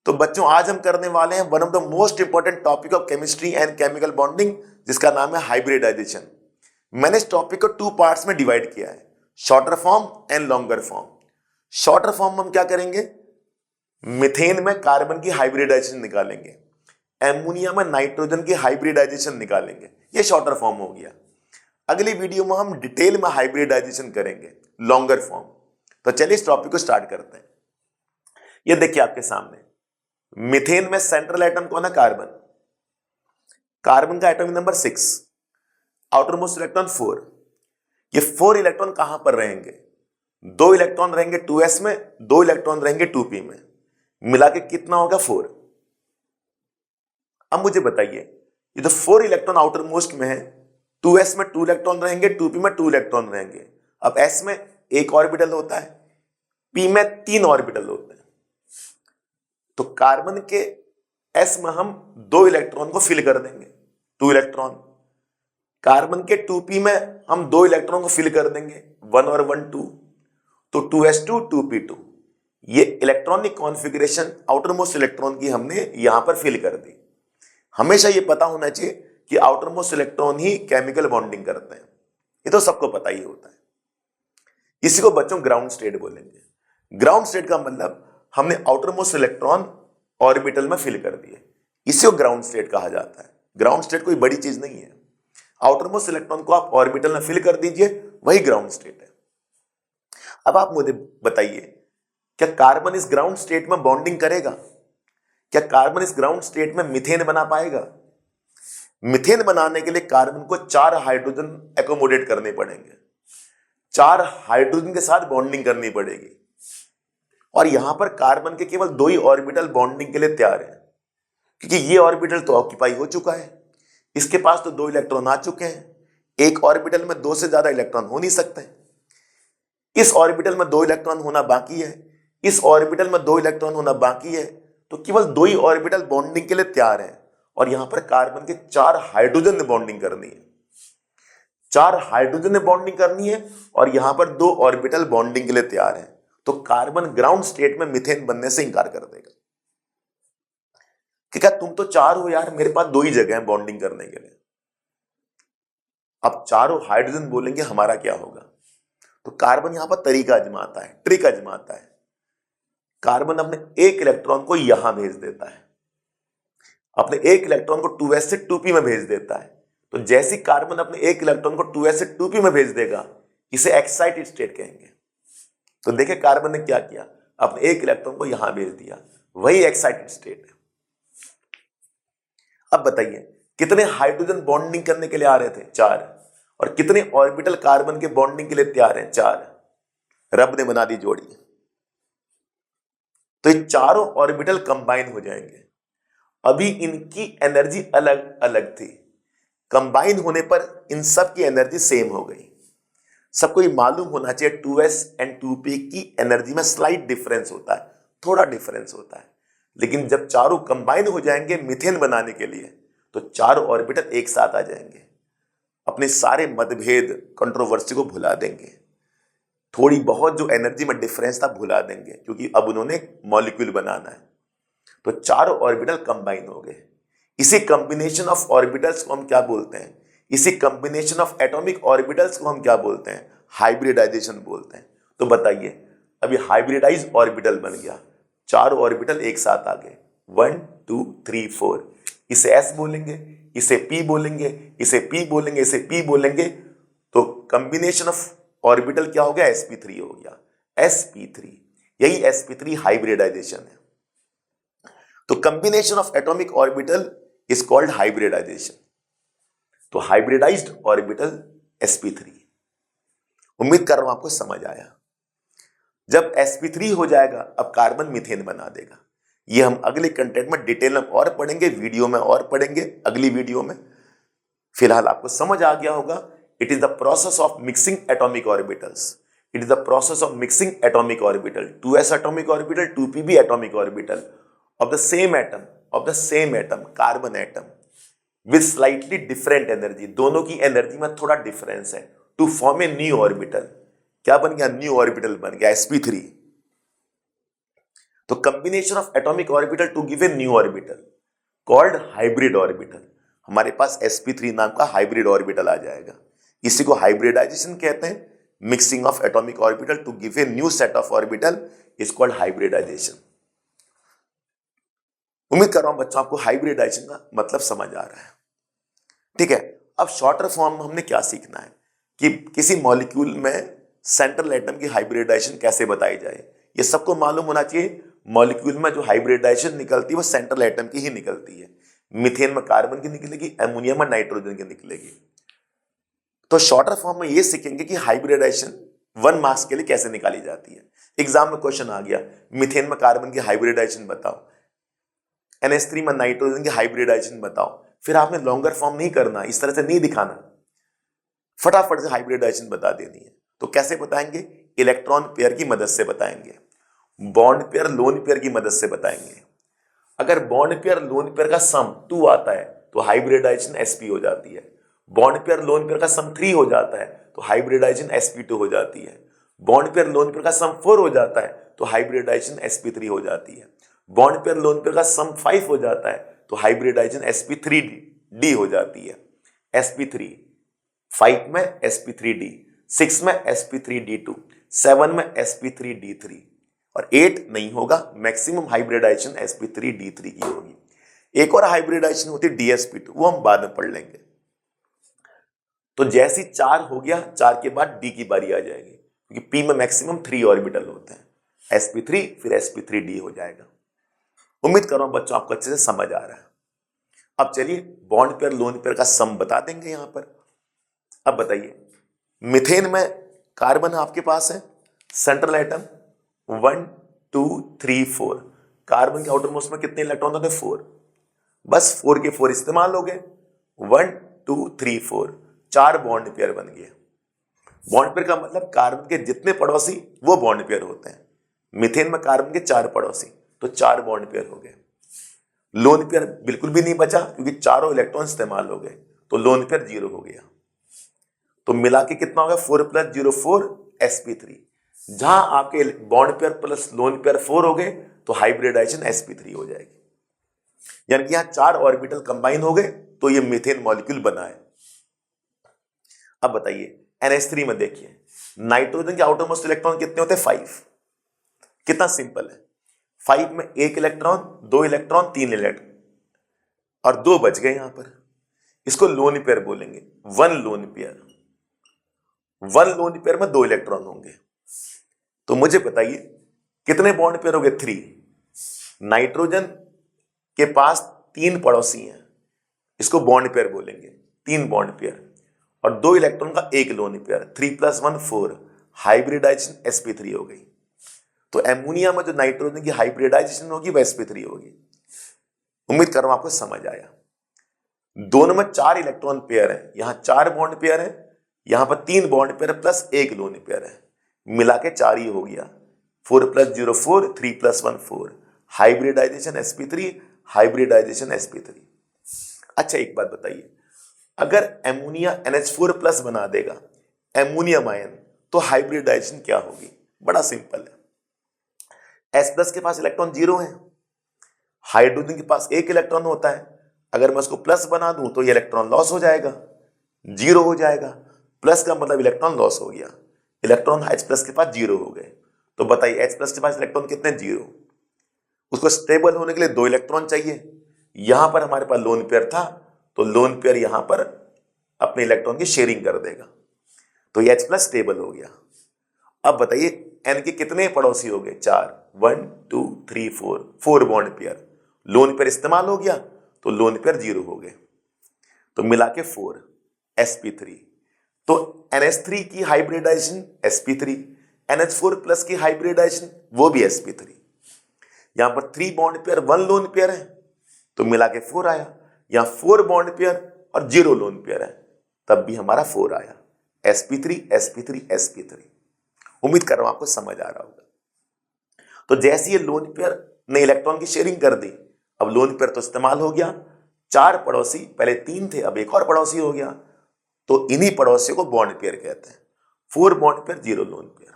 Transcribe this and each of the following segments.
तो बच्चों आज हम करने वाले हैं one of the most important topic of chemistry and chemical bonding, जिसका नाम है हाइब्रिडाइजेशन। मैंने इस टॉपिक को 2 पार्ट्स में डिवाइड किया है, shorter form and longer form. Shorter form में हम क्या करेंगे, मीथेन में कार्बन की हाइब्रिडाइजेशन निकालेंगे, एमोनिया में नाइट्रोजन की हाइब्रिडाइजेशन निकालेंगे, ये शॉर्टर फॉर्म हो गया। अगली वीडियो में हम डिटेल में हाइब्रिडाइजेशन करेंगे, लॉन्गर फॉर्म। तो चलिए इस टॉपिक को स्टार्ट करते हैं। ये देखिए आपके सामने मीथेन में सेंट्रल एटम कौन है, कार्बन। कार्बन का atomic number 6, outer most electron 4। ये 4 इलेक्ट्रॉन कहां पर रहेंगे, 2 इलेक्ट्रॉन रहेंगे 2s में, 2 इलेक्ट्रॉन रहेंगे 2p में, मिला के कितना होगा 4। अब मुझे बताइए, ये जो 4 इलेक्ट्रॉन आउटर मोस्ट में है, 2s में 2 इलेक्ट्रॉन रहेंगे, 2p में 2 इलेक्ट्रॉन रहेंगे। अब s में 1 ऑर्बिटल होता है, p में 3 ऑर्बिटल होते हैं। तो कार्बन के s में हम 2 इलेक्ट्रॉन को फिल कर देंगे, 2 इलेक्ट्रॉन। कार्बन के 2p में हम 2 इलेक्ट्रॉन को फिल कर देंगे, 1 और 1 2, तो 2s2 2p2। ये electronic configuration outer most electron की हमने यहां पर फिल कर दी। हमेशा ये पता होना चाहिए कि आउटर मोस्ट इलेक्ट्रॉन ही केमिकल बॉन्डिंग करते हैं, ये तो सबको पता ही होता है। इसी को बच्चों ग्राउंड स्टेट बोलेंगे। ग्राउंड स्टेट का मतलब हमने आउटर मोस्ट इलेक्ट्रॉन ऑर्बिटल में फिल कर दिए, इसी को ग्राउंड स्टेट कहा जाता है। ग्राउंड स्टेट कोई बड़ी चीज नहीं है, आउटर मोस्ट इलेक्ट्रॉन को आप ऑर्बिटल में फिल कर दीजिए, वही ग्राउंड स्टेट है। अब आप मुझे बताइए, क्या कार्बन इस ग्राउंड स्टेट में बॉन्डिंग करेगा? क्या कार्बन इस ग्राउंड स्टेट में मीथेन बना पाएगा? मीथेन बनाने के लिए कार्बन को 4 हाइड्रोजन एकोमोडेट करने पड़ेंगे, 4 हाइड्रोजन के साथ बॉन्डिंग करनी पड़ेगी। और यहां पर कार्बन के केवल 2 ही ऑर्बिटल बॉन्डिंग के लिए तैयार है, क्योंकि ये ऑर्बिटल तो ऑक्यूपाई हो चुका है, इसके पास तो 2 इलेक्ट्रॉन आ चुके हैं। एक ऑर्बिटल में 2 से ज्यादा इलेक्ट्रॉन हो नहीं सकते। इस ऑर्बिटल में 2 इलेक्ट्रॉन होना बाकी है, इस ऑर्बिटल में 2 इलेक्ट्रॉन होना बाकी है, तो केवल 2 ही ऑर्बिटल बॉन्डिंग के लिए तैयार है। और यहां पर कार्बन के 4 हाइड्रोजन ने बॉन्डिंग करनी है, 4 हाइड्रोजन ने बॉन्डिंग करनी है, और यहां पर 2 ऑर्बिटल बॉन्डिंग के लिए तैयार है। तो कार्बन ग्राउंड स्टेट में मीथेन बनने से इंकार कर देगा कि क्या तुम तो 4 हो यार, मेरे पास 2 ही जगह है बॉन्डिंग करने के लिए। अब चारों हाइड्रोजन बोलेंगे हमारा क्या होगा, तो कार्बन यहां पर तरीका आजमाता है, ट्रिक आजमाता है। कार्बन अपने 1 इलेक्ट्रॉन को यहां भेज देता है, अपने 1 इलेक्ट्रॉन को 2s से 2p में भेज देता है। तो जैसी कार्बन अपने 1 इलेक्ट्रॉन को 2s से 2p में भेज देगा, इसे एक्साइटेड स्टेट कहेंगे। तो देखिए कार्बन ने क्या किया, अपने 1 इलेक्ट्रॉन को यहां भेज दिया, वही एक्साइटेड स्टेट है। अब बताइए कितने हाइड्रोजन बॉन्डिंग करने के लिए आ रहे थे, 4। और कितने ऑर्बिटल कार्बन के बॉन्डिंग के लिए तैयार हैं, 4। रब ने बना दी जोड़ी। तो ये चारों ऑर्बिटल कंबाइन हो जाएंगे। अभी इनकी एनर्जी अलग अलग थी, कंबाइन होने पर इन सब की एनर्जी सेम हो गई। सबको ये मालूम होना चाहिए 2s एंड 2p की एनर्जी में स्लाइट डिफरेंस होता है, थोड़ा डिफरेंस होता है। लेकिन जब चारों कंबाइन हो जाएंगे मीथेन बनाने के लिए, तो चारों ऑर्बिटल एक साथ आ जाएंगे, अपने सारे मतभेद कंट्रोवर्सी को भुला देंगे, थोड़ी बहुत जो एनर्जी में डिफरेंस था भुला देंगे, क्योंकि अब उन्होंने मॉलिक्यूल बनाना है। तो चारों ऑर्बिटल कंबाइन हो गए। इसी कॉम्बिनेशन ऑफ ऑर्बिटल्स को हम क्या बोलते हैं, इसी कॉम्बिनेशन ऑफ एटॉमिक ऑर्बिटल्स को हम क्या बोलते हैं, हाइब्रिडाइजेशन बोलते हैं। तो बताइए, अभी हाइब्रिडाइज ऑर्बिटल बन गया, 4 ऑर्बिटल एक साथ आ गए, 1 2 3 4। इसे s बोलेंगे, इसे p बोलेंगे, इसे p बोलेंगे, इसे p बोलेंगे। तो कॉम्बिनेशन ऑफ ऑर्बिटल क्या हो गया, sp3 हो गया, sp3। यही sp3 हाइब्रिडाइजेशन है। तो combination of atomic orbital is called hybridization. तो हाइब्रिडाइज्ड ऑर्बिटल sp3। उम्मीद कर रहा हूं आपको समझ आया। जब sp3 हो जाएगा, अब कार्बन मीथेन बना देगा। ये हम अगले कंटेंट में डिटेल में और पढ़ेंगे, वीडियो में और पढ़ेंगे, अगली वीडियो में। फिलहाल आपको समझ आ गया होगा, it is the process of mixing atomic orbitals. It is the process of mixing atomic orbital, 2s atomic orbital, 2p atomic orbital of the same atom, carbon atom with slightly different energy. दोनों की energy में थोड़ा difference है, to form a new orbital. क्या बन गया, new orbital बन गया sp3। तो combination of atomic orbital to give a new orbital called hybrid orbital, हमारे पास sp3 नाम का हाइब्रिड ऑर्बिटल आ जाएगा। इसी को हाइब्रिडाइजेशन कहते हैं। Mixing of atomic orbital to give a new set of orbital is called hybridization. उम्मीद कर रहा हूं बच्चों आपको हाइब्रिडाइजेशन का मतलब समझ आ रहा है। ठीक है, अब शॉर्टर फॉर्म में हमने क्या सीखना है कि किसी मॉलिक्यूल में सेंट्रल एटम की हाइब्रिडाइजेशन कैसे बताई जाए। ये सबको मालूम होना चाहिए, मॉलिक्यूल में जो हाइब्रिडाइजेशन निकलती है वो सेंट्रल एटम की ही निकलती है। मीथेन में कार्बन की निकलेगी, अमोनिया में नाइट्रोजन की निकलेगी। तो शॉर्टर फॉर्म में ये सीखेंगे कि हाइब्रिडाइजेशन 1 मार्क्स के लिए कैसे निकाली जाती है। एग्जाम में क्वेश्चन आ गया, मीथेन में कार्बन की हाइब्रिडाइजेशन बताओ, NH3 में नाइट्रोजन की हाइब्रिडाइजेशन बताओ। फिर आपने लॉन्गर फॉर्म नहीं करना, इस तरह से नहीं दिखाना, फटाफट से हाइब्रिडाइजेशन बता देनी है। तो कैसे बताएंगे? इलेक्ट्रॉन पेयर की मदद से बताएंगे, बॉन्ड पेयर लोन पेयर की मदद से बताएंगे। अगर बॉन्ड पेयर लोन पेयर का सम 2 आता है तो हाइब्रिडाइजेशन sp हो जाती है। बॉन्ड पेयर लोन पेयर का सम 3 हो जाता है तो हाइब्रिडाइजेशन sp2 हो जाती है। बॉन्ड पेयर लोन पेयर का सम 4 हो जाता है तो हाइब्रिडाइजेशन sp3 हो जाती है। बॉन्ड पेयर लोन पेयर का सम 5 हो जाता है तो हाइब्रिडाइजेशन sp3d हो जाती है। sp3 5 में sp3d, 6 में sp3d2, 7 में sp3d3 और 8 नहीं होगा। मैक्सिमम हाइब्रिडाइजेशन sp3d3 की होगी। एक और हाइब्रिडाइजेशन होती है dsp2, वो हम बाद में पढ़ लेंगे। तो जैसी 4 हो गया, 4 के बाद d की बारी आ जाएगी, क्योंकि p में मैक्सिमम 3 ऑर्बिटल होते हैं। sp3 फिर sp3d हो जाएगा। उम्मीद कर रहा हूं बच्चों आपको अच्छे से समझ आ रहा है। अब चलिए बॉन्ड पेयर लोन पेयर का सम बता देंगे यहां पर। अब बताइए, मीथेन में कार्बन आपके पास है, सेंट्रल एटम 1 2 3 4। कार्बन के आउटर मोस्ट में कितने इलेक्ट्रॉन होते हैं? 4। बस 4 के 4 इस्तेमाल हो गए। 1 2 3 4, 4 बॉन्ड पेयर बन गए। बॉन्ड पेयर का मतलब कार्बन के जितने पड़ोसी वो बॉन्ड पेयर होते हैं। मीथेन में कार्बन के 4 पड़ोसी, तो 4 बॉन्ड पेयर हो गए। लोन पेयर बिल्कुल भी नहीं बचा, क्योंकि चारों इलेक्ट्रॉन इस्तेमाल हो गए, तो लोन पेयर 0 हो गया। तो मिला के कितना होगा? 4 + 0 4 sp3। जहां आपके bond pair plus lone pair 4 हो गए तो हाइब्रिडाइजेशन sp3 हो जाएगी। यानी कि यहां 4 ऑर्बिटल कंबाइन हो गए तो ये मीथेन मॉलिक्यूल बना है। अब बताइए NH3 में देखिए, नाइट्रोजन के आउटर मोस्ट इलेक्ट्रॉन कितने होते हैं? 5। कितना सिंपल है, 5 में 1 इलेक्ट्रॉन, 2 इलेक्ट्रॉन, 3 इलेक्ट्रॉन और 2 बच गए यहां पर। इसको लोन पेयर बोलेंगे, 1 लोन पेयर। 1 लोन पेयर में 2 इलेक्ट्रॉन होंगे। तो मुझे बताइए कितने बॉन्ड पेयर हो गए? 3। नाइट्रोजन के पास 3 पड़ोसी हैं, इसको बॉन्ड पेयर बोलेंगे, 3 बॉन्ड पेयर और 2 इलेक्ट्रॉन का 1 लोन पेयर, 3 + 1 4। हाइब्रिडाइजेशन sp3 हो गई। तो एमोनिया में जो नाइट्रोजन की हाइब्रिडाइजेशन होगी वह sp3 होगी। उम्मीद कर रहा हूं आपको समझ आया। दोनों में 4 इलेक्ट्रॉन पेयर है, यहां 4 बॉन्ड पेयर है, यहां पर 3 bond pair plus 1 lone pair है, मिला के 4 ही हो गया। 4 + 0 4, 3 + 1 4। Hybridization sp3, hybridization sp3। अच्छा एक बात बताइए, अगर एमोनिया NH4+ बना देगा, एमोनियम आयन, तो हाइब्रिडाइजेशन क्या होगी? बड़ा सिंपल है। H+ के पास इलेक्ट्रॉन 0 है, हाइड्रोजन के पास 1 इलेक्ट्रॉन होता है। अगर मैं उसको प्लस बना दूं तो ये इलेक्ट्रॉन लॉस हो जाएगा, 0 हो जाएगा। प्लस का मतलब इलेक्ट्रॉन लॉस हो गया। इलेक्ट्रॉन H+ के पास 0 हो गए। तो बताइए H+ के पास इलेक्ट्रॉन कितने? 0। उसको स्टेबल होने के लिए 2 इलेक्ट्रॉन चाहिए। यहां पर हमारे पास लोन पेयर था, तो लोन पेयर यहां पर अपने इलेक्ट्रॉन की शेयरिंग कर देगा, तो ये H+ स्टेबल हो गया। अब बताइए N के कितने पड़ोसी हो गए? 4। 1 2 3 4, 4 बॉन्ड पेयर। लोन पेयर इस्तेमाल हो गया तो लोन पेयर 0 हो गए, तो मिला के 4 sp3। तो NH3 की हाइब्रिडाइजेशन sp3, NH4+ की हाइब्रिडाइजेशन वो भी sp3। यहां पर 3 बॉन्ड पेयर 1 लोन पेयर है, तो मिला के 4 आया। यहां 4 बॉन्ड पेयर और 0 लोन पेयर है, तब भी हमारा 4 आया। sp3 sp3 sp3। उम्मीद कर रहा हूं आपको समझ आ रहा होगा। तो जैसे ये लोन पेयर ने इलेक्ट्रॉन की शेयरिंग कर दी, अब लोन पेयर तो इस्तेमाल हो गया। 4 पड़ोसी, पहले 3 थे, अब एक और पड़ोसी हो गया, तो इन्हीं पड़ोसियों को बॉन्ड पेयर कहते हैं। 4 बॉन्ड पेयर 0 लोन पेयर।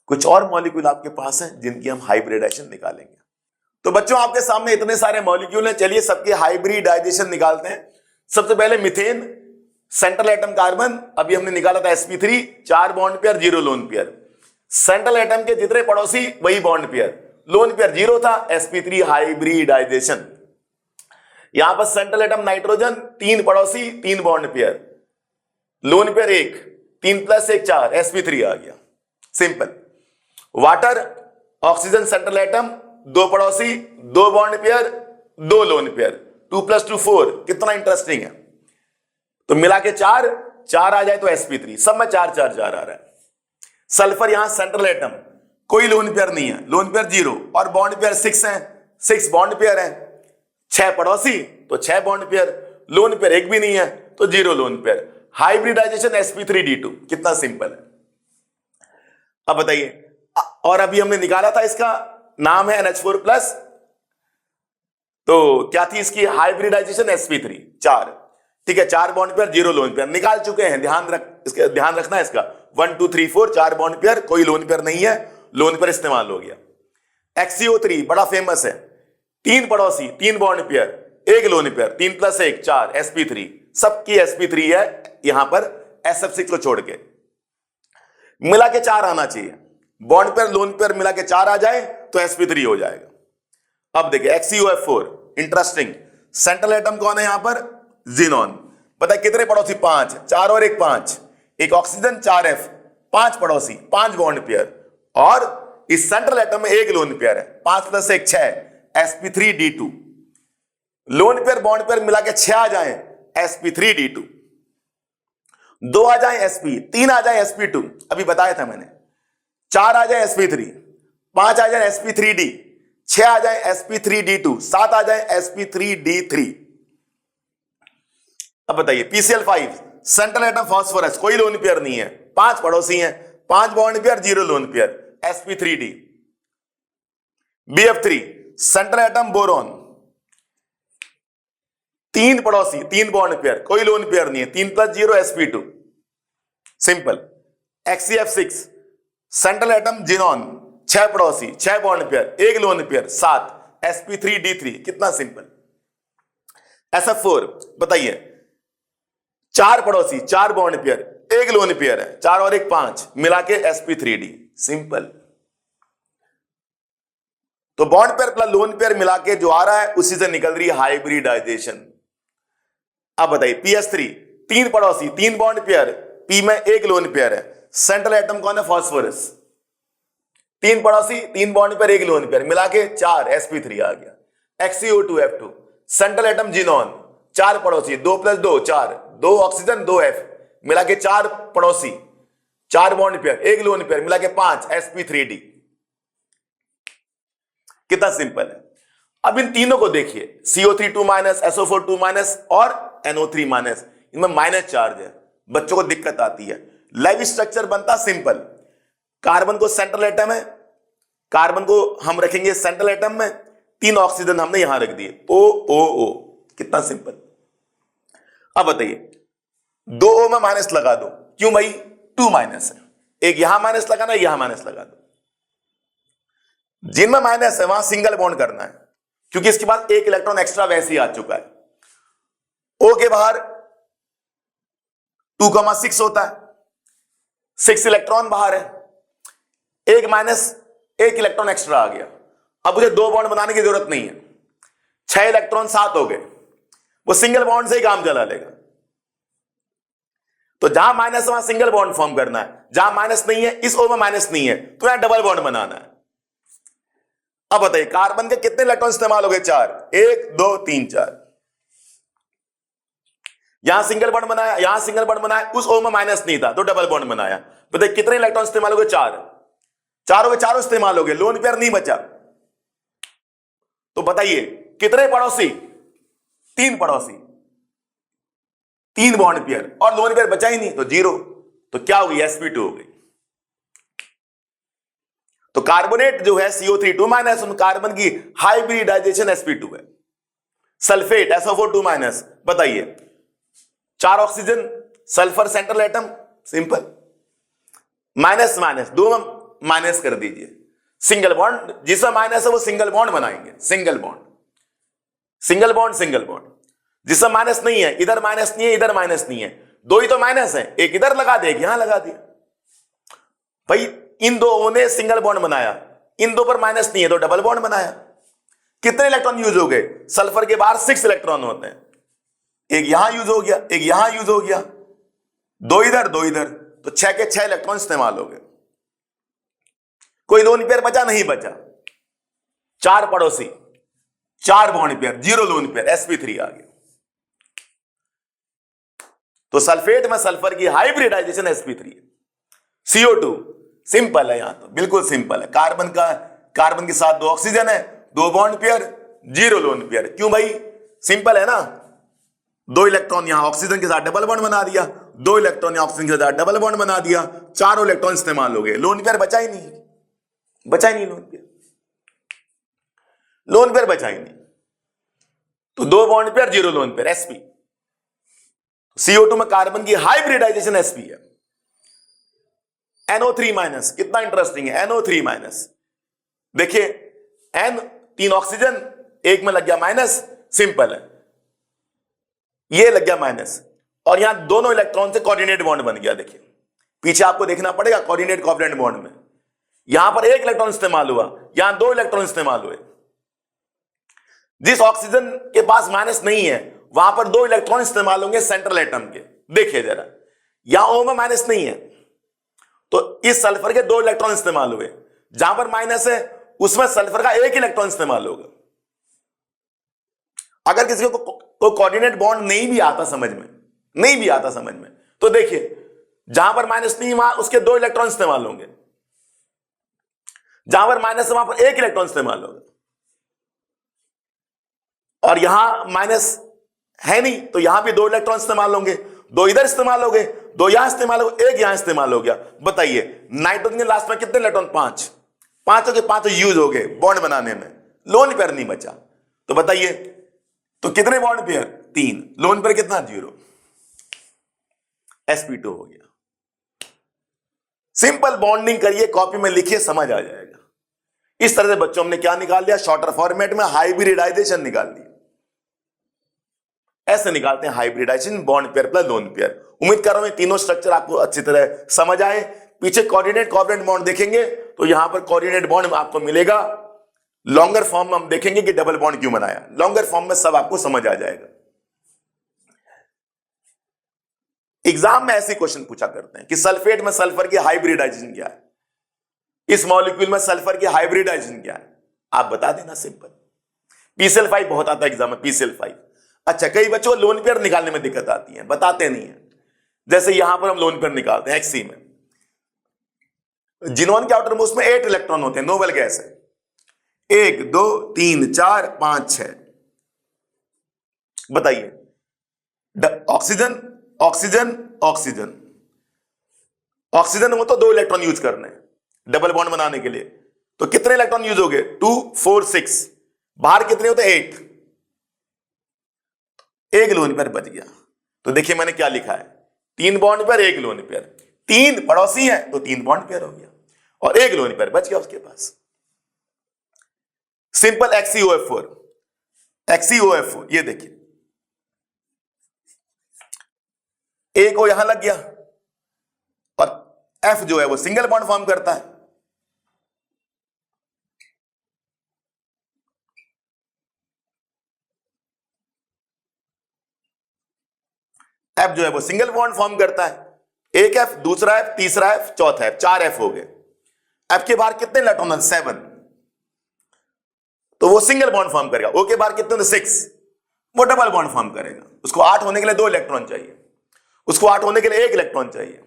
कुछ और मॉलिक्यूल आपके पास हैं जिनकी हम हाइब्रिडाइजेशन निकालेंगे। तो बच्चों आपके सामने इतने सारे मॉलिक्यूल हैं, चलिए सबके हाइब्रिडाइजेशन निकालते हैं। सबसे पहले मिथेन, सेंट्रल एटम कार्बन, अभी हमने निकाला था sp3, 4 bond pair 0 lone pair. Central atom के जितने पड़ोसी वही बॉन्ड पेयर, लोन पेयर 0 था, sp3 हाइब्रिडाइजेशन। यहां पर सेंट्रल एटम नाइट्रोजन, 3 पड़ोसी 3 bond pair, lone pair 1, 3 + 1 4, sp3 आ गया, simple. Water, oxygen central atom, 2 पड़ोसी 2 बॉन्ड पेयर 2 लोन पेयर, 2 + 2 4, कितना इंटरेस्टिंग है। तो मिला के 4 आ जाए तो sp3, सब में 4 4 4 आ रहा है। सल्फर यहां सेंट्रल एटम, कोई लोन पेयर नहीं है, लोन पेयर 0 और बॉन्ड पेयर 6 है, 6 बॉन्ड पेयर है, 6 पड़ोसी तो 6 बॉन्ड पेयर, लोन पेयर 1 भी नहीं है तो 0 लोन पेयर। हाइब्रिडाइजेशन sp3d2, कितना सिंपल है। अब बताइए, और अभी हमने निकाला था, इसका नाम है NH4+, तो क्या थी इसकी हाइब्रिडाइजेशन sp3 4, ठीक है, 4 बॉन्ड पेयर 0 लोन पेयर निकाल चुके हैं। ध्यान रखना है इसका, 1 2 3 4 4 बॉन्ड पेयर, कोई लोन पेयर नहीं है, लोन पेयर इस्तेमाल हो गया। XCO3 बड़ा फेमस है, 3 पड़ोसी 3 bond pair 1 lone pair, 3 + 1 4, sp3, सबकी sp3 है यहां पर SF6 को छोड़ के, मिला के 4 आना चाहिए। बॉन्ड पेयर लोन पेयर मिला के 4 आ जाए तो sp3 हो जाएगा। अब देखिए XeOF4, इंटरेस्टिंग, सेंट्रल एटम कौन है यहां पर, जिनॉन। पता है कितने पड़ोसी, 5, 4 और 1 5, एक ऑक्सीजन 4f, 5 पड़ोसी 5 बॉन्ड पेयर, और इस सेंट्रल एटम में 1 लोन पेयर है, 5 + 1 6, sp3d2। Lone pair bond pair मिला के 6 आ जाए sp3d2, 2 आ जाए sp, 3 आ जाए sp2, अभी बताया था मैंने, 4 आ जाए sp3, 5 आ जाए sp3d, 6 आ जाए sp3d2, 7 आ जाए sp3d3। अब बताइए PCl5, सेंट्रल एटम फास्फोरस, कोई लोन पेयर नहीं है, 5 पड़ोसी हैं, 5 bond pair 0 lone pair, sp3d। BF3, central atom boron, 3 पड़ोसी 3 बॉन्ड पेयर, कोई लोन पेयर नहीं है, 3 + 0 sp2, simple. XCF6, central atom xenon, 6 पड़ोसी 6 bond pair 1 lone pair 7, sp3d3, कितना सिंपल। SF4, बताइए 4 पड़ोसी 4 बॉन्ड पेयर 1 लोन पेयर है, 4 और 1 5, मिला के sp3d, सिंपल। तो bond pair plus lone pair मिला के जो आ रहा है उसी से निकल रही है हाइब्रिडाइजेशन। अब बताइए PS3, 3 पड़ोसी 3 बॉन्ड पेयर, P में 1 लोन पेयर है, सेंट्रल एटम कौन है, फास्फोरस, 3 पड़ोसी 3 बॉन्ड पेयर 1 लोन पेयर, मिला के 4, sp3 आ गया। XeO2F2, सेंट्रल एटम जिनॉन, 4 पड़ोसी 2 + 2 4, 2 ऑक्सीजन 2 F, मिला के 4 पड़ोसी 4 बॉन्ड पेयर 1 लोन पेयर, मिला के 5, sp3d, कितना सिंपल है। अब इन तीनों को देखिए, CO3 2-, SO4 2- और NO3-, इनमें माइनस चार्ज है, बच्चों को दिक्कत आती है। लाइव स्ट्रक्चर बनता सिंपल, कार्बन को सेंट्रल एटम है, कार्बन को हम रखेंगे सेंट्रल एटम में, 3 ऑक्सीजन हमने यहां रख दिए, OOO, कितना सिंपल। अब बताइए 2 O में माइनस लगा दो, क्यों भाई, 2- है, एक यहां माइनस लगाना, यहां माइनस लगा दो, जिनमें माइनस है वहां सिंगल बॉन्ड करना है, क्योंकि इसके बाद 1 इलेक्ट्रॉन एक्स्ट्रा वैसे ही आ चुका है। O के बाहर 2,6 होता है, 6 इलेक्ट्रॉन बाहर है, 1 इलेक्ट्रॉन एक्स्ट्रा आ गया, अब मुझे 2 बॉन्ड बनाने की जरूरत नहीं है, 6 इलेक्ट्रॉन 7 हो गए, वो सिंगल बॉन्ड से ही काम चला लेगा। तो जहां माइनस है वहां सिंगल बॉन्ड फॉर्म करना है, जहां माइनस नहीं है, इस O में माइनस नहीं है तो यहां डबल बॉन्ड बनाना है। अब बताइए कार्बन के कितने इलेक्ट्रॉन इस्तेमाल हो गए, 4, 1 2 3 4, यहां सिंगल बॉन्ड बनाया, यहां सिंगल बॉन्ड बनाया, उस O में माइनस नहीं था तो डबल बॉन्ड बनाया। बताइए कितने इलेक्ट्रॉन इस्तेमाल हो गए, 4, चारों के चारों इस्तेमाल हो गए, लोन पेयर नहीं बचा। तो बताइए कितने पड़ोसी, 3 पड़ोसी 3 बॉन्ड पेयर, और लोन पेयर बचा ही नहीं तो 0, तो क्या हो गई, sp2 हो गई। तो कार्बोनेट जो है CO3 2-, उन कार्बन की हाइब्रिडाइजेशन sp2 है। सल्फेट SO4 2-, बताइए 4 oxygen, sulphur central atom, simple, minus 2 में माइनस कर दीजिए। सिंगल बॉन्ड जिसमें माइनस है वो सिंगल बॉन्ड बनाएंगे, single bond, single bond, single bond. जिसमें माइनस नहीं है, इधर माइनस नहीं है, इधर माइनस नहीं है, दो ही तो माइनस है, एक इधर लगा दे, एक यहां लगा दिया। भाई इन दो ने सिंगल बॉन्ड बनाया, इन दो पर माइनस नहीं है तो डबल बॉन्ड बनाया। कितने इलेक्ट्रॉन यूज हो गए? सल्फर के बाहर 6 इलेक्ट्रॉन होते हैं, एक यहां यूज हो गया, एक यहां यूज हो गया, दो इधर, दो इधर, तो 6 के 6 इलेक्ट्रॉन इस्तेमाल हो गए। कोई लोन पेयर बचा? नहीं बचा। 4 पड़ोसी, 4 bond pair, 0 lone pair, sp3 आ गया। तो सल्फेट में सल्फर की हाइब्रिडाइजेशन sp3 है। CO2 सिंपल है, यहां तो बिल्कुल सिंपल है। कार्बन के साथ 2 ऑक्सीजन है, 2 बॉन्ड पेयर, 0 लोन पेयर। क्यों भाई? सिंपल है ना, 2 इलेक्ट्रॉन यहां ऑक्सीजन के साथ डबल बॉन्ड बना दिया, 2 इलेक्ट्रॉन यहां ऑक्सीजन के साथ डबल बॉन्ड बना दिया, 4 इलेक्ट्रॉन इस्तेमाल हो गए। लोन पेयर बचा ही नहीं, बचा ही नहीं लोन पेयर, लोन पेयर बचा ही नहीं। तो 2 bond pair, 0 lone pair, sp। CO2 में कार्बन की हाइब्रिडाइजेशन sp है। NO3 माइनस, कितना इंटरेस्टिंग है, NO3 माइनस। देखिए N 3 ऑक्सीजन, एक में लग गया माइनस, सिंपल है, ये लग गया माइनस, और यहां दोनों इलेक्ट्रॉन से कोऑर्डिनेट बॉन्ड बन गया। देखिए पीछे आपको देखना पड़ेगा, कोऑर्डिनेट कोवलेंट बॉन्ड में यहां पर 1 इलेक्ट्रॉन इस्तेमाल हुआ, यहां 2 इलेक्ट्रॉन इस्तेमाल हुए। जिस ऑक्सीजन के पास माइनस नहीं है वहां पर 2 इलेक्ट्रॉन इस्तेमाल होंगे सेंट्रल एटम के। देखिए जरा, यहां O में माइनस नहीं है तो इस सल्फर के 2 इलेक्ट्रॉन इस्तेमाल हुए, जहां पर माइनस है उसमें सल्फर का 1 इलेक्ट्रॉन इस्तेमाल होगा। अगर किसी को कोऑर्डिनेट बॉन्ड नहीं भी आता समझ में, नहीं भी आता समझ में, तो देखिए जहां पर माइनस नहीं वहां उसके 2 इलेक्ट्रॉन इस्तेमाल होंगे, जहां पर माइनस है वहां पर 1 इलेक्ट्रॉन इस्तेमाल होगा, और यहां माइनस है नहीं तो यहां भी 2 इलेक्ट्रॉन इस्तेमाल होंगे, 2 इधर इस्तेमाल हो गए, 2 यहां इस्तेमाल हो गए, 1 यहां इस्तेमाल हो गया। बताइए नाइट्रोजन के लास्ट में कितने इलेक्ट्रॉन? 5, पांचों के पांचों यूज हो गए बॉन्ड बनाने में, लोन पेयर नहीं बचा। तो बताइए तो कितने बॉन्ड पेयर? 3, लोन पेयर कितना? 0, sp2 हो गया। सिंपल बॉन्डिंग करिए, कॉपी में लिखिए, समझ आ जाएगा। इस तरह से बच्चों हमने क्या निकाल लिया? शॉर्टर फॉर्मेट में हाइब्रिडाइजेशन निकाल ली। ऐसे निकालते हैं hybridization, bond pair plus lone pair. उम्मीद कर रहा हूं ये तीनों स्ट्रक्चर आपको अच्छी तरह समझ आए। पीछे कोऑर्डिनेट कोवलेंट बॉन्ड देखेंगे तो यहां पर कोऑर्डिनेट बॉन्ड आपको मिलेगा। लॉन्गर फॉर्म में हम देखेंगे कि डबल बॉन्ड क्यों बनाया। लॉन्गर फॉर्म में सब आपको समझ आ जाएगा। एग्जाम में ऐसे क्वेश्चन पूछा करते हैं कि सल्फेट में सल्फर की हाइब्रिडाइजेशन क्या है, इस मॉलिक्यूल में सल्फर की हाइब्रिडाइजेशन क्या है, आप बता देना सिंपल। PCl5 बहुत आता है एग्जाम में, PCl5। अच्छा, कई बच्चों को लोन पेयर निकालने में दिक्कत आती है, बताते नहीं है। जैसे यहां पर हम लोन पेयर निकालते हैं Hc में, जिनोन के आउटर मोस्ट में 8 इलेक्ट्रॉन होते हैं, नोबल गैस है। 1 2 3 4 5 6। बताइए ऑक्सीजन ऑक्सीजन ऑक्सीजन, ऑक्सीजन हो तो 2 इलेक्ट्रॉन यूज करने डबल बॉन्ड बनाने के लिए, तो कितने इलेक्ट्रॉन यूज हो गए? 2 4 6। बाहर कितने होते? 8। 1 लोन पेयर बच गया। तो देखिए मैंने क्या लिखा है, 3 बॉन्ड पेयर 1 लोन पेयर, 3 पड़ोसी हैं तो 3 बॉन्ड पेयर हो गया, और 1 लोन पेयर बच गया उसके पास। सिंपल HCOF4, HCOF4 ये देखिए, एक को यहां लग गया, और F जो है वो सिंगल बॉन्ड फॉर्म करता है। F जो है वो सिंगल बॉन्ड फॉर्म करता है। एक F, दूसरा F, तीसरा F, चौथा F, 4 F हो गए। F के बाहर कितने इलेक्ट्रॉन है? 7, तो वो सिंगल बॉन्ड फॉर्म करेगा। O के बाहर कितने? 6, वो डबल बॉन्ड फॉर्म करेगा। उसको 8 होने के लिए 2 इलेक्ट्रॉन चाहिए, उसको 8 होने के लिए 1 इलेक्ट्रॉन चाहिए।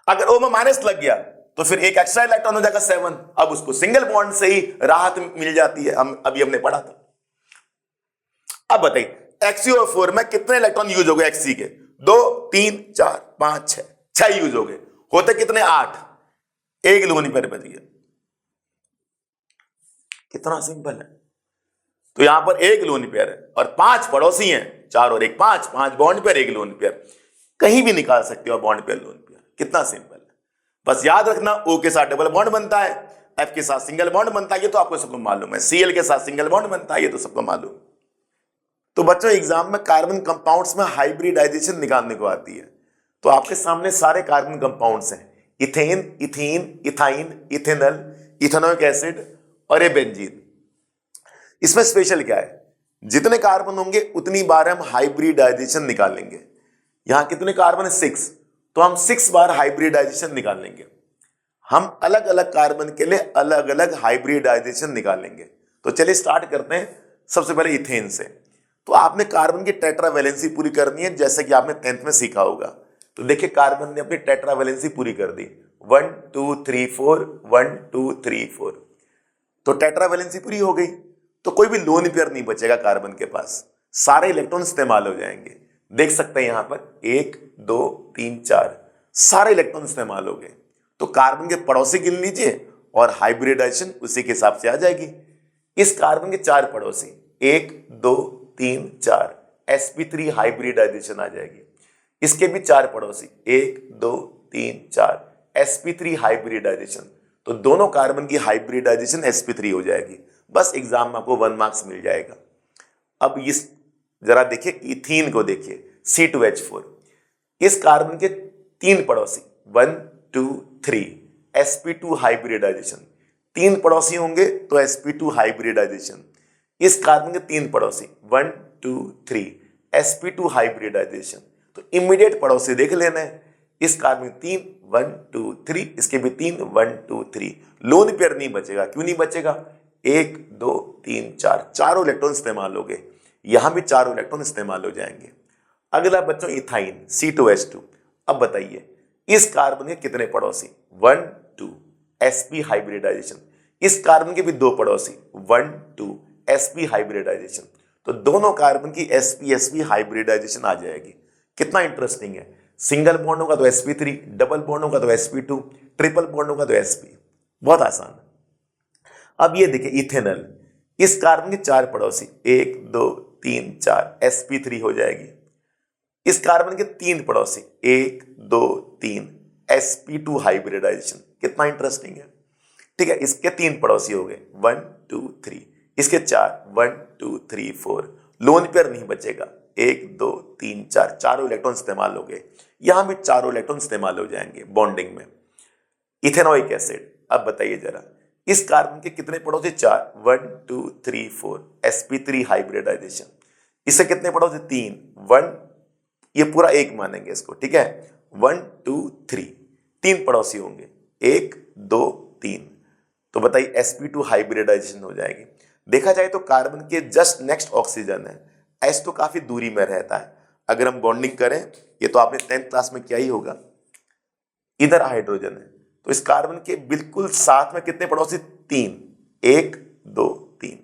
अगर O में माइनस लग गया तो फिर एक एक्स्ट्रा इलेक्ट्रॉन हो जाएगा 7। अब उसको सिंगल बॉन्ड से ही राहत मिल जाती है, हम अभी हमने पढ़ा था। अब बताइए HCO4 में कितने इलेक्ट्रॉन यूज हो गए? Hc के 2 3 4 5 6, 6 यूज हो गए, होते कितने? 8। 1 लोन पेयर बच गया। कितना सिंपल है। तो यहां पर 1 लोन पेयर है और 5 पड़ोसी हैं, 4 और 1 5, 5 बॉन्ड पेयर 1 लोन पेयर। कहीं भी निकाल सकते हो बॉन्ड पेयर लोन पेयर, कितना सिंपल है। बस याद रखना O के साथ डबल बॉन्ड बनता है, F के साथ सिंगल बॉन्ड बनता है, ये तो आपको सबको मालूम है, Cl के साथ सिंगल बॉन्ड बनता है, ये तो सबको मालूम। तो बच्चों एग्जाम में कार्बन कंपाउंड्स में हाइब्रिडाइजेशन निकालने को आती है, तो आपके सामने सारे कार्बन कंपाउंड्स हैं, ethane, ethene, ethyne, ethanol, ethanoic acid और ये बेंजीन। इसमें स्पेशल क्या है, जितने कार्बन होंगे उतनी बार हम हाइब्रिडाइजेशन निकालेंगे। यहां कितने कार्बन है 6, तो हम 6 बार हाइब्रिडाइजेशन निकालेंगे। हम अलग अलग कार्बन के लिए अलग अलग हाइब्रिडाइजेशन निकालेंगे। तो चलिए स्टार्ट करते हैं सबसे पहले इथेन से। तो आपने कार्बन की टेट्रावैलेंसी पूरी करनी है, जैसे कि आपने 10th में सीखा होगा। तो देखिए कार्बन ने अपनी टेट्रावैलेंसी पूरी कर दी, 1 2 3 4 1 2 3 4। तो टेट्रावैलेंसी पूरी हो गई, तो कोई भी लोन पेयर नहीं बचेगा कार्बन के पास, सारे इलेक्ट्रॉन इस्तेमाल हो जाएंगे। देख सकते हैं यहां पर 1 2 3 4 सारे इलेक्ट्रॉन इस्तेमाल हो गए। तो कार्बन के पड़ोसी गिन लीजिए और हाइब्रिडाइजेशन उसी के हिसाब से आ जाएगी। इस कार्बन के 4 पड़ोसी 1 2 3 4 sp3 हाइब्रिडाइजेशन आ जाएगी। इसके भी 4 पड़ोसी 1 2 3 4 sp3 हाइब्रिडाइजेशन। तो दोनों कार्बन की हाइब्रिडाइजेशन sp3 हो जाएगी। बस एग्जाम में आपको 1 मार्क्स मिल जाएगा। अब इस जरा देखिए इथीन को देखिए, C2H4। इस कार्बन के 3 पड़ोसी 1 2 3 sp2 हाइब्रिडाइजेशन। 3 पड़ोसी होंगे तो sp2 हाइब्रिडाइजेशन। इस कार्बन के 3 पड़ोसी 1 2 3 sp2 हाइब्रिडाइजेशन। तो इमीडिएट पड़ोसी देख लेना है। इस कार्बन 3 1 2 3, इसके भी 3 1 2 3। लोन पेयर नहीं बचेगा। क्यों नहीं बचेगा, 1 2 3 4 चारों इलेक्ट्रॉन इस्तेमाल हो गए। यहां भी चारों इलेक्ट्रॉन इस्तेमाल हो जाएंगे। अगला बच्चों इथाइन C2H2। अब बताइए इस कार्बन के कितने पड़ोसी 1 2 sp हाइब्रिडाइजेशन। इस कार्बन के भी 2 पड़ोसी 1 2 sp हाइब्रिडाइजेशन। तो दोनों कार्बन की sp हाइब्रिडाइजेशन आ जाएगी। कितना इंटरेस्टिंग है, सिंगल बॉन्ड होगा तो sp3, डबल बॉन्ड होगा तो sp2, ट्रिपल बॉन्ड होगा तो sp। बहुत आसान। अब ये देखिए इथेनॉल। इस कार्बन के 4 पड़ोसी 1 2 3 4 sp3 हो जाएगी। इस कार्बन के 3 पड़ोसी 1 2 3 sp2 हाइब्रिडाइजेशन। कितना इंटरेस्टिंग है, ठीक है। इसके 3 पड़ोसी हो गए 1 2 3, इसके 4 1 2 3 4। लोन पेयर नहीं बचेगा, 1 2 3 4 चारों इलेक्ट्रॉन इस्तेमाल हो गए। यहां भी चारों इलेक्ट्रॉन इस्तेमाल हो जाएंगे बॉन्डिंग में। Ethanoic acid. अब बताइए जरा इस कार्बन के कितने पड़ोसी 4 1 2 3 4 sp3 हाइब्रिडाइजेशन। इससे कितने पड़ोसी 3 1, ये पूरा 1 मानेंगे इसको, ठीक है। 1 2 3 3 पड़ोसी होंगे 1 2 3। तो बताइए sp2 हाइब्रिडाइजेशन हो जाएगी। देखा जाए तो कार्बन के जस्ट नेक्स्ट ऑक्सीजन है, S तो काफी दूरी में रहता है। अगर हम बॉन्डिंग करें, ये तो आपने 10th क्लास में किया ही होगा, इधर हाइड्रोजन है, तो इस कार्बन के बिल्कुल साथ में कितने पड़ोसी 3 1 2 3।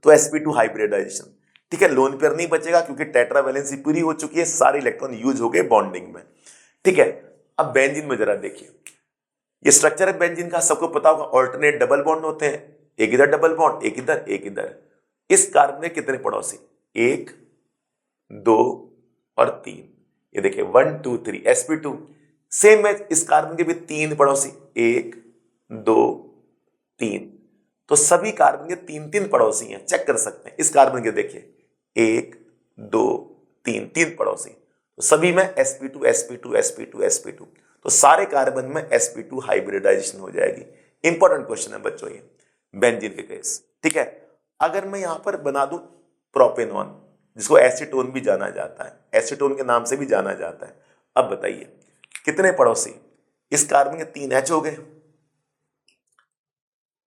तो sp2 हाइब्रिडाइजेशन, ठीक है। लोन पेयर नहीं बचेगा क्योंकि टेट्रावैलेंसी पूरी हो चुकी है, सारे इलेक्ट्रॉन यूज हो गए बॉन्डिंग में, ठीक है। अब बेंजीन में जरा देखिए, ये स्ट्रक्चर है बेंजीन का, सबको पता होगा। ऑल्टरनेट डबल बॉन्ड होते हैं, एक इधर डबल बॉन्ड, एक इधर एक इधर। इस कार्बन में कितने पड़ोसी 1 2 और 3। ये देखिए 1 2 3 sp2। सेम है इस कार्बन के भी 3 पड़ोसी 1 2 3। तो सभी कार्बन के 3 पड़ोसी हैं, चेक कर सकते हैं। इस कार्बन के देखिए 1 2 3 पड़ोसी, तो सभी में sp2 sp2 sp2 sp2। तो सारे कार्बन में sp2 हाइब्रिडाइजेशन हो जाएगी। इंपॉर्टेंट क्वेश्चन है बच्चों ये बेंजीन के केस, ठीक है। अगर मैं यहां पर बना दूं प्रोपेनॉन, जिसको एसीटोन भी जाना जाता है, एसीटोन के नाम से भी जाना जाता है। अब बताइए कितने पड़ोसी, इस कार्बन के 3 H हो गए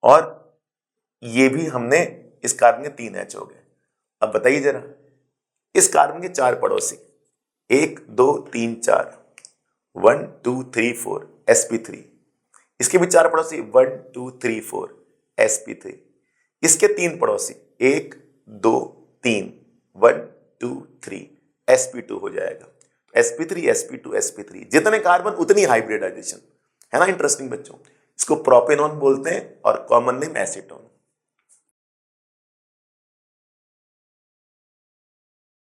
और ये भी हमने इस कार्बन के 3 H हो गए। अब बताइए जरा इस कार्बन के 4 पड़ोसी 1 2 3 4 1 2 3 4 sp3। इसके भी 4 पड़ोसी 1 2 3 4 sp3। इसके 3 पड़ोसी 1 2 3 1 2 3 sp2 हो जाएगा। sp3 sp2 sp3, जितने कार्बन उतनी हाइब्रिडाइजेशन, है ना। इंटरेस्टिंग बच्चों, इसको प्रोपेनॉन बोलते हैं और कॉमन नेम एसीटोन।